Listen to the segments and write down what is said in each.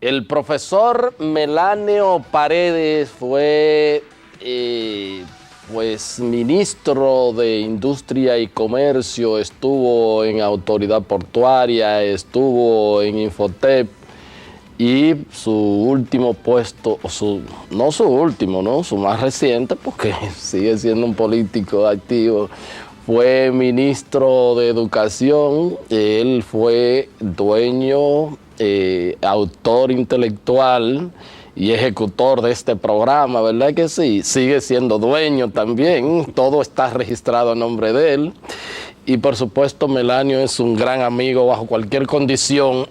El profesor Melanio Paredes fue pues ministro de Industria y Comercio, estuvo en Autoridad Portuaria, estuvo en Infotep y su último puesto, no su último, ¿no? Su más reciente, porque sigue siendo un político activo, fue ministro de Educación. Él fue dueño, autor intelectual y ejecutor de este programa, ¿verdad que sí? Sigue siendo dueño también, todo está registrado a nombre de él. Y por supuesto Melanio es un gran amigo bajo cualquier condición,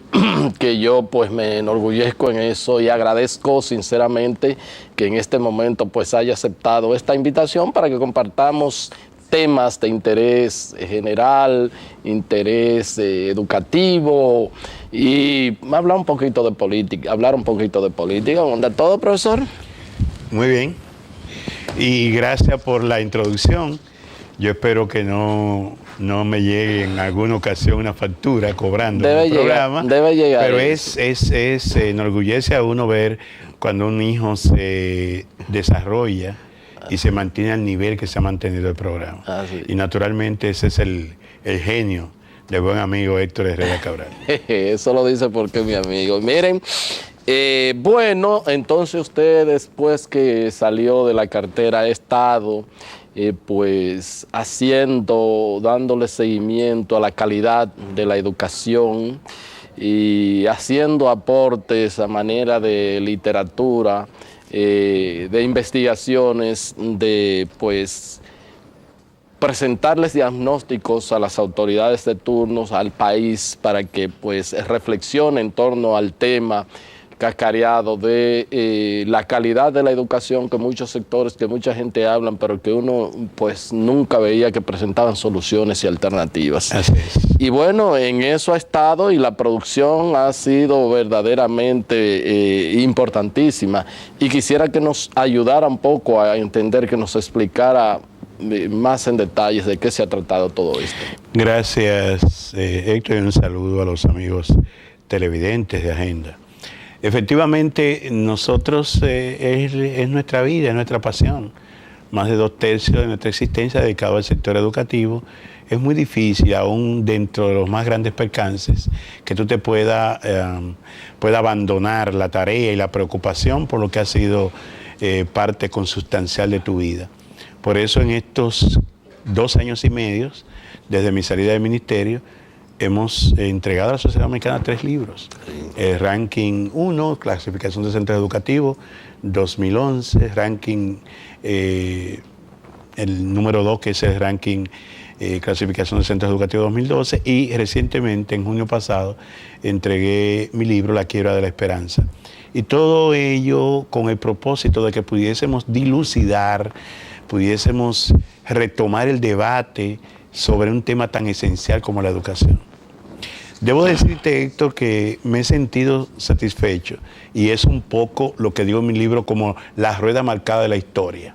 que yo pues me enorgullezco en eso y agradezco sinceramente que en este momento pues haya aceptado esta invitación para que compartamos temas de interés general, interés educativo y hablar un poquito de política. ¿Dónde todo, profesor? Muy bien. Y gracias por la introducción. Yo espero que no me llegue en alguna ocasión una factura cobrando el programa. Debe llegar. Pero enorgullece a uno ver cuando un hijo se desarrolla y se mantiene al nivel que se ha mantenido el programa. Sí. Y naturalmente ese es el genio del buen amigo Héctor Herrera Cabral. Eso lo dice porque es mi amigo. Miren, bueno, entonces usted después que salió de la cartera ha estado pues dándole seguimiento a la calidad de la educación y haciendo aportes a manera de literatura, de investigaciones, de pues presentarles diagnósticos a las autoridades de turnos, al país, para que pues reflexione en torno al tema cascareado de la calidad de la educación, que muchos sectores, que mucha gente hablan, pero que uno pues nunca veía que presentaban soluciones y alternativas. Así es. Y bueno, en eso ha estado y la producción ha sido verdaderamente importantísima. Y quisiera que nos ayudara un poco a entender, que nos explicara más en detalles de qué se ha tratado todo esto. Gracias, Héctor, y un saludo a los amigos televidentes de Agenda. Efectivamente, nosotros es nuestra vida, es nuestra pasión. Más de 2/3 de nuestra existencia dedicado al sector educativo. Es muy difícil, aún dentro de los más grandes percances, que tú te pueda abandonar la tarea y la preocupación por lo que ha sido parte consustancial de tu vida. Por eso en estos 2 años y medio, desde mi salida del ministerio, hemos entregado a la sociedad dominicana 3 libros. El ranking 1, clasificación de centros educativos, 2011, ranking, el número 2, que es el ranking clasificación de centros educativos 2012, y recientemente, en junio pasado, entregué mi libro La quiebra de la esperanza. Y todo ello con el propósito de que pudiésemos dilucidar, pudiésemos retomar el debate sobre un tema tan esencial como la educación. Debo decirte, Héctor, que me he sentido satisfecho, y es un poco lo que digo en mi libro como la rueda marcada de la historia.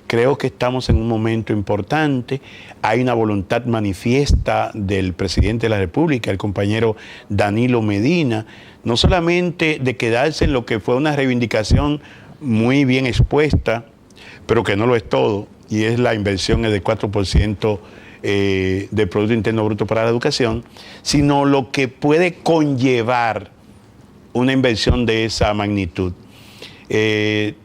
Creo que estamos en un momento importante, hay una voluntad manifiesta del presidente de la República, el compañero Danilo Medina, no solamente de quedarse en lo que fue una reivindicación muy bien expuesta, pero que no lo es todo, y es la inversión del 4% del Producto Interno Bruto para la educación, sino lo que puede conllevar una inversión de esa magnitud.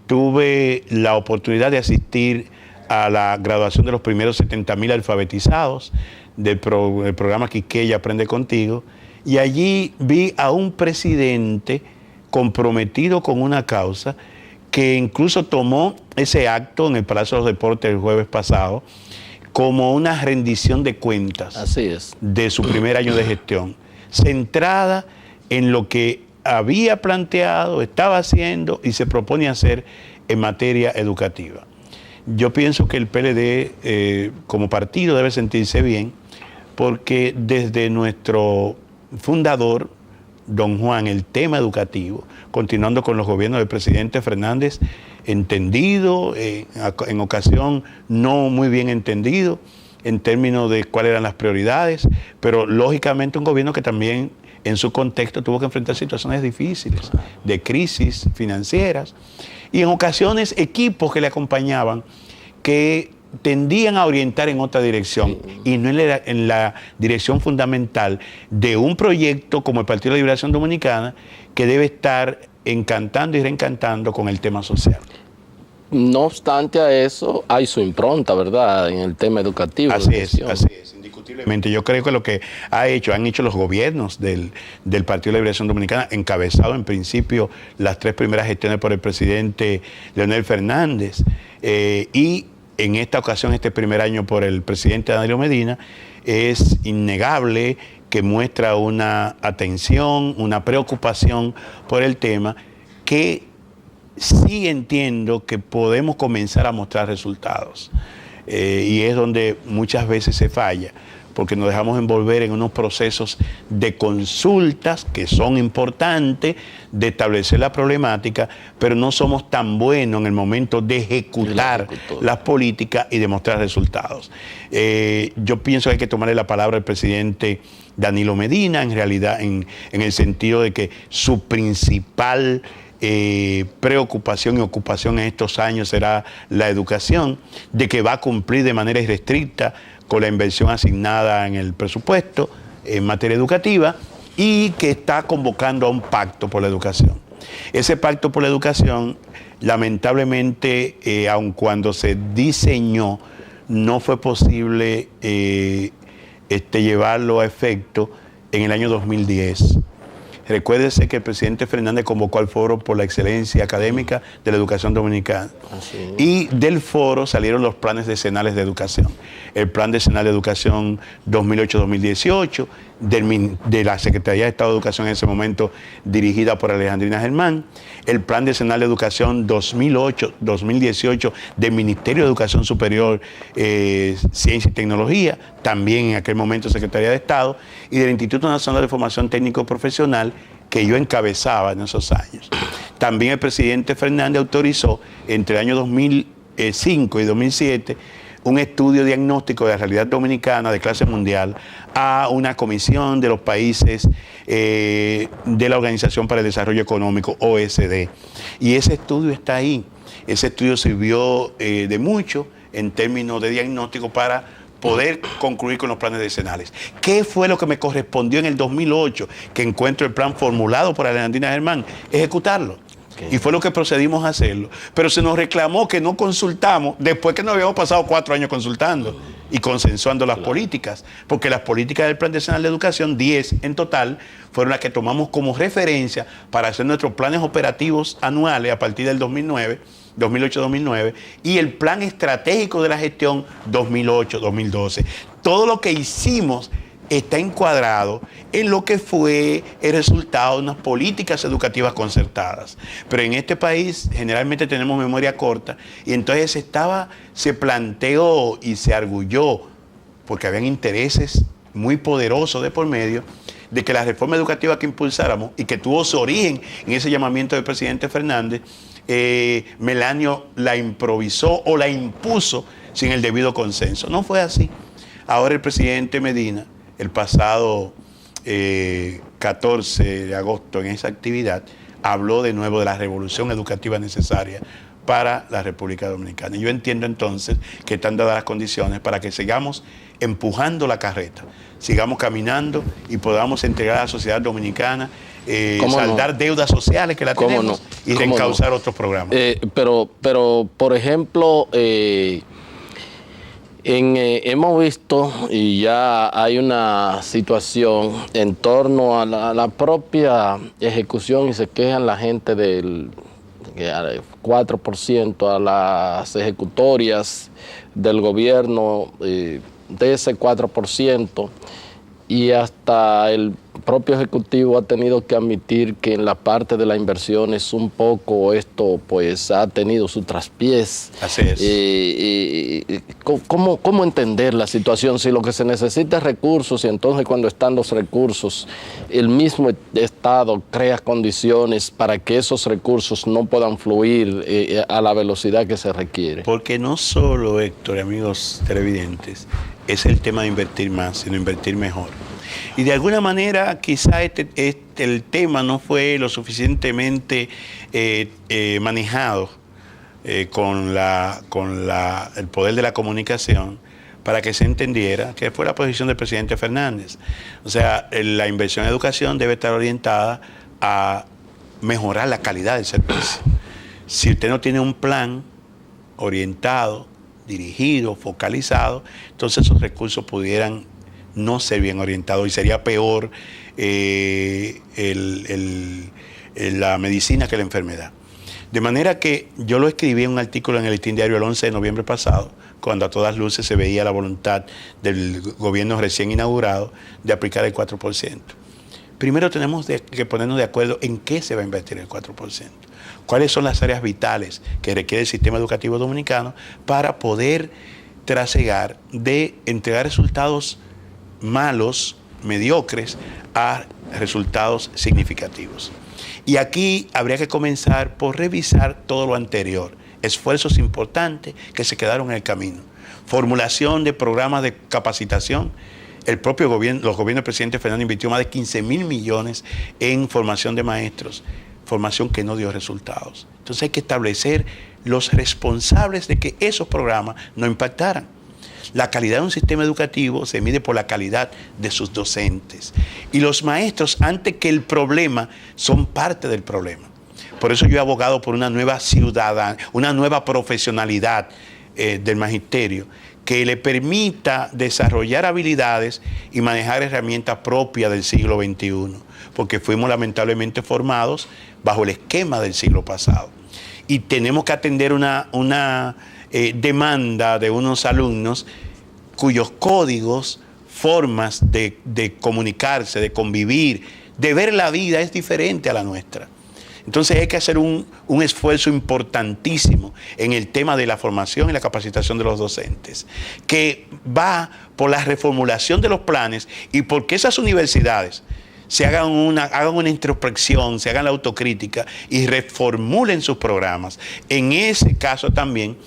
Tuve la oportunidad de asistir a la graduación de los primeros 70,000 alfabetizados del programa Quisqueya Aprende Contigo, y allí vi a un presidente comprometido con una causa, que incluso tomó ese acto en el Palacio de los Deportes el jueves pasado como una rendición de cuentas. Así es. De su primer año de gestión, centrada en lo que había planteado, estaba haciendo y se propone hacer en materia educativa. Yo pienso que el PLD como partido debe sentirse bien, porque desde nuestro fundador, don Juan, el tema educativo, continuando con los gobiernos del presidente Fernández, entendido, en ocasión no muy bien entendido, en términos de cuáles eran las prioridades, pero lógicamente un gobierno que también en su contexto tuvo que enfrentar situaciones difíciles, de crisis financieras, y en ocasiones equipos que le acompañaban que tendían a orientar en otra dirección y no en la dirección fundamental de un proyecto como el Partido de la Liberación Dominicana, que debe estar encantando y reencantando con el tema social. No obstante a eso, hay su impronta, ¿verdad?, en el tema educativo. Así es, indiscutiblemente. Yo creo que lo que han hecho los gobiernos del Partido de la Liberación Dominicana, encabezado en principio las 3 primeras gestiones por el presidente Leonel Fernández, y en esta ocasión, este primer año por el presidente Danilo Medina, es innegable que muestra una atención, una preocupación por el tema, que sí entiendo que podemos comenzar a mostrar resultados. Y es donde muchas veces se falla, porque nos dejamos envolver en unos procesos de consultas que son importantes, de establecer la problemática, pero no somos tan buenos en el momento de ejecutar las políticas y demostrar resultados. Yo pienso que hay que tomarle la palabra al presidente Danilo Medina, en realidad, en el sentido de que su principal preocupación y ocupación en estos años será la educación, de que va a cumplir de manera irrestricta con la inversión asignada en el presupuesto en materia educativa, y que está convocando a un pacto por la educación. Ese pacto por la educación, lamentablemente, aun cuando se diseñó, no fue posible llevarlo a efecto en el año 2010. Recuérdese que el presidente Fernández convocó al Foro por la Excelencia Académica de la Educación Dominicana. Y del foro salieron los planes decenales de educación. El Plan Decenal de Educación 2008-2018, de la Secretaría de Estado de Educación en ese momento, dirigida por Alejandrina Germán. El Plan Decenal de Educación 2008-2018 del Ministerio de Educación Superior, Ciencia y Tecnología, también en aquel momento Secretaría de Estado, y del Instituto Nacional de Formación Técnico Profesional, que yo encabezaba en esos años. También el presidente Fernández autorizó entre el año 2005 y 2007 un estudio diagnóstico de la realidad dominicana de clase mundial a una comisión de los países de la Organización para el Desarrollo Económico, OSD. Y ese estudio está ahí. Ese estudio sirvió de mucho en términos de diagnóstico para poder concluir con los planes decenales. ¿Qué fue lo que me correspondió en el 2008? Que encuentro el plan formulado por Alejandrina Germán, ejecutarlo. Y fue lo que procedimos a hacerlo. Pero se nos reclamó que no consultamos después que nos habíamos pasado 4 años consultando y consensuando las políticas. Porque las políticas del Plan Decenal de Educación, 10 en total, fueron las que tomamos como referencia para hacer nuestros planes operativos anuales a partir del 2008-2009, y el plan estratégico de la gestión 2008-2012. Todo lo que hicimos está encuadrado en lo que fue el resultado de unas políticas educativas concertadas. Pero en este país generalmente tenemos memoria corta, y entonces se planteó y se arguyó, porque habían intereses muy poderosos de por medio, de que la reforma educativa que impulsáramos y que tuvo su origen en ese llamamiento del presidente Fernández, Melanio la improvisó o la impuso sin el debido consenso. No fue así. Ahora el presidente Medina, el pasado 14 de agosto en esa actividad, habló de nuevo de la revolución educativa necesaria para la República Dominicana. Y yo entiendo entonces que están dadas las condiciones para que sigamos empujando la carreta, sigamos caminando y podamos entregar a la sociedad dominicana, saldar deudas sociales que la tenemos y reencauzar otros programas. Pero, por ejemplo, hemos visto, y ya hay una situación en torno a la propia ejecución, y se quejan la gente del 4% a las ejecutorias del gobierno, de ese 4%, y hasta el propio Ejecutivo ha tenido que admitir que en la parte de las inversiones un poco esto pues ha tenido su traspiés. Así es. ¿Cómo entender la situación? Si lo que se necesita es recursos, y entonces cuando están los recursos, el mismo Estado crea condiciones para que esos recursos no puedan fluir a la velocidad que se requiere. Porque no solo, Héctor y amigos televidentes, es el tema de invertir más, sino invertir mejor. Y de alguna manera quizá el tema no fue lo suficientemente manejado con el poder de la comunicación para que se entendiera que fue la posición del presidente Fernández. O sea, la inversión en educación debe estar orientada a mejorar la calidad del servicio. Si usted no tiene un plan orientado, dirigido, focalizado, entonces esos recursos pudieran no ser bien orientados y sería peor la medicina que la enfermedad. De manera que yo lo escribí en un artículo en el Listín Diario el 11 de noviembre pasado, cuando a todas luces se veía la voluntad del gobierno recién inaugurado de aplicar el 4%. Primero tenemos que ponernos de acuerdo en qué se va a invertir el 4%. Cuáles son las áreas vitales que requiere el sistema educativo dominicano para poder trasegar de entregar resultados malos, mediocres, a resultados significativos. Y aquí habría que comenzar por revisar todo lo anterior, esfuerzos importantes que se quedaron en el camino, formulación de programas de capacitación. El propio gobierno, los gobiernos del presidente Fernández invirtió más de 15.000 millones en formación de maestros, formación que no dio resultados. Entonces hay que establecer los responsables de que esos programas no impactaran. La calidad de un sistema educativo se mide por la calidad de sus docentes. Y los maestros, antes que el problema, son parte del problema. Por eso yo he abogado por una nueva ciudadanía, una nueva profesionalidad del magisterio que le permita desarrollar habilidades y manejar herramientas propias del siglo XXI, porque fuimos lamentablemente formados bajo el esquema del siglo pasado. Y tenemos que atender una demanda de unos alumnos cuyos códigos, formas de comunicarse, de convivir, de ver la vida es diferente a la nuestra. Entonces hay que hacer un esfuerzo importantísimo en el tema de la formación y la capacitación de los docentes, que va por la reformulación de los planes y porque esas universidades se hagan una introspección, se hagan la autocrítica y reformulen sus programas. En ese caso también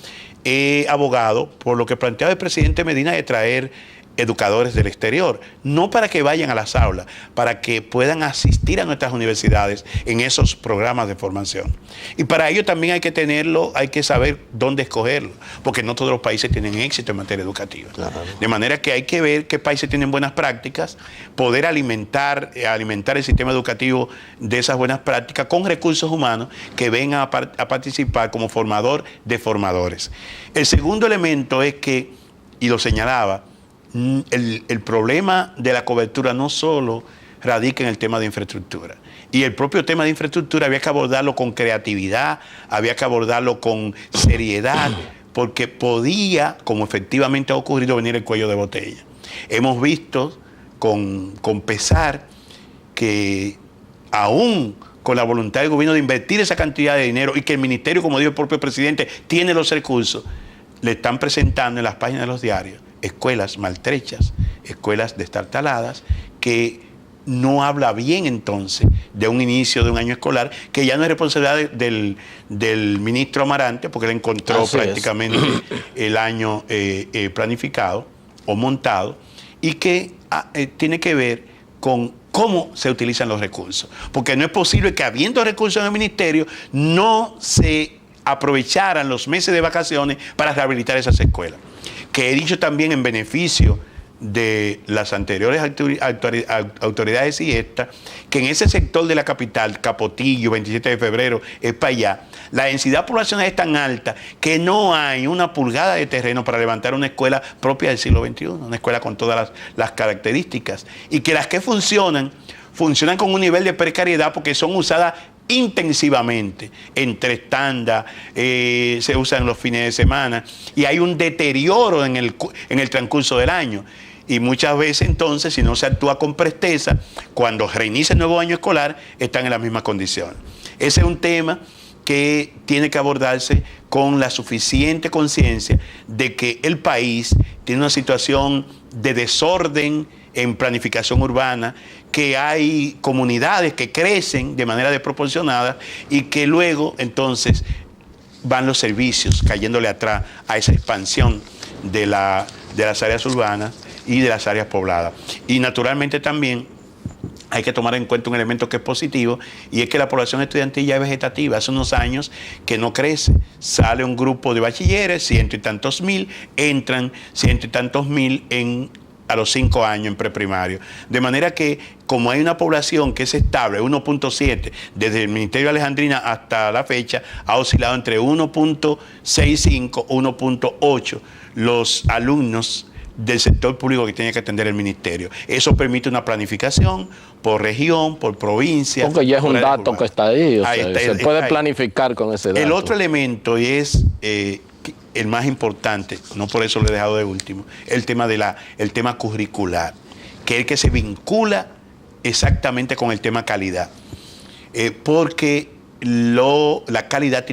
he abogado por lo que planteaba el presidente Medina de traer educadores del exterior, no para que vayan a las aulas, para que puedan asistir a nuestras universidades en esos programas de formación. Y para ello también hay que tenerlo, hay que saber dónde escogerlo, porque no todos los países tienen éxito en materia educativa. Claro. De manera que hay que ver qué países tienen buenas prácticas, poder alimentar el sistema educativo de esas buenas prácticas con recursos humanos que vengan a participar como formador de formadores. El segundo elemento es que, y lo señalaba, el problema de la cobertura no solo radica en el tema de infraestructura. Y el propio tema de infraestructura había que abordarlo con creatividad, había que abordarlo con seriedad, porque podía, como efectivamente ha ocurrido, venir el cuello de botella. Hemos visto con pesar que aún con la voluntad del gobierno de invertir esa cantidad de dinero y que el ministerio, como dijo el propio presidente, tiene los recursos, le están presentando en las páginas de los diarios escuelas maltrechas, escuelas destartaladas, que no habla bien entonces de un inicio de un año escolar, que ya no es responsabilidad del ministro Amarante, porque él encontró así prácticamente el año planificado o montado, y que tiene que ver con cómo se utilizan los recursos. Porque no es posible que habiendo recursos en el ministerio no se aprovecharan los meses de vacaciones para rehabilitar esas escuelas. Que he dicho también en beneficio de las anteriores autoridades y esta, que en ese sector de la capital, Capotillo, 27 de febrero, es para allá, la densidad poblacional es tan alta que no hay una pulgada de terreno para levantar una escuela propia del siglo XXI, una escuela con todas las características, y que las que funcionan con un nivel de precariedad porque son usadas intensivamente, entre tandas, se usan los fines de semana y hay un deterioro en el transcurso del año. Y muchas veces entonces, si no se actúa con presteza, cuando reinicia el nuevo año escolar, están en las mismas condiciones. Ese es un tema que tiene que abordarse con la suficiente conciencia de que el país tiene una situación de desorden en planificación urbana, que hay comunidades que crecen de manera desproporcionada y que luego entonces van los servicios cayéndole atrás a esa expansión de las áreas urbanas y de las áreas pobladas. Y naturalmente también hay que tomar en cuenta un elemento que es positivo, y es que la población estudiantil ya es vegetativa. Hace unos años que no crece. Sale un grupo de bachilleres, 100 y tantos mil, entran 100 y tantos mil a los 5 años en preprimario. De manera que, como hay una población que es estable, 1.7, desde el Ministerio de Alejandrina hasta la fecha, ha oscilado entre 1.65, 1.8 los alumnos del sector público que tiene que atender el ministerio. Eso permite una planificación por región, por provincia. Porque ya es un dato que está ahí, o sea, se puede planificar con ese dato. El otro elemento, y es el más importante, no por eso lo he dejado de último, el tema curricular, que es el que se vincula exactamente con el tema calidad. Porque la calidad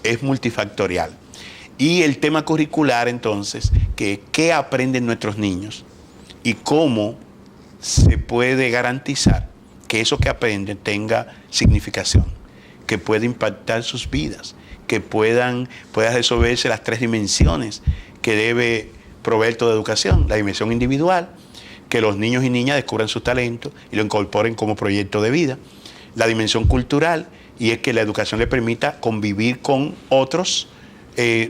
es multifactorial. Y el tema curricular, entonces, qué aprenden nuestros niños y cómo se puede garantizar que eso que aprenden tenga significación, que pueda impactar sus vidas, que pueda resolverse las 3 dimensiones que debe proveer toda educación: la dimensión individual, que los niños y niñas descubran sus talentos y lo incorporen como proyecto de vida; la dimensión cultural, y es que la educación le permita convivir con otros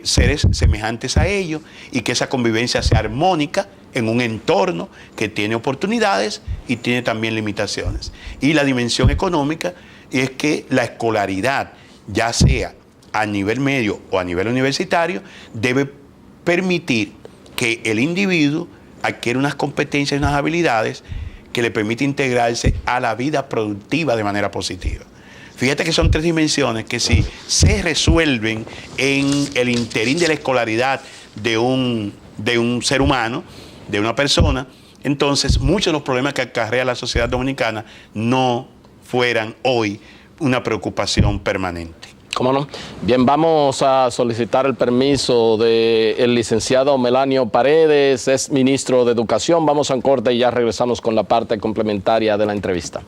seres semejantes a ellos, y que esa convivencia sea armónica en un entorno que tiene oportunidades y tiene también limitaciones; y la dimensión económica, y es que la escolaridad, ya sea a nivel medio o a nivel universitario, debe permitir que el individuo adquiera unas competencias y unas habilidades que le permite integrarse a la vida productiva de manera positiva. Fíjate que son 3 dimensiones que, si se resuelven en el interín de la escolaridad de un ser humano, de una persona, entonces muchos de los problemas que acarrea la sociedad dominicana no fueran hoy una preocupación permanente. ¿Cómo no? Bien, vamos a solicitar el permiso del licenciado Melanio Paredes, es ministro de Educación. Vamos a un corte y ya regresamos con la parte complementaria de la entrevista.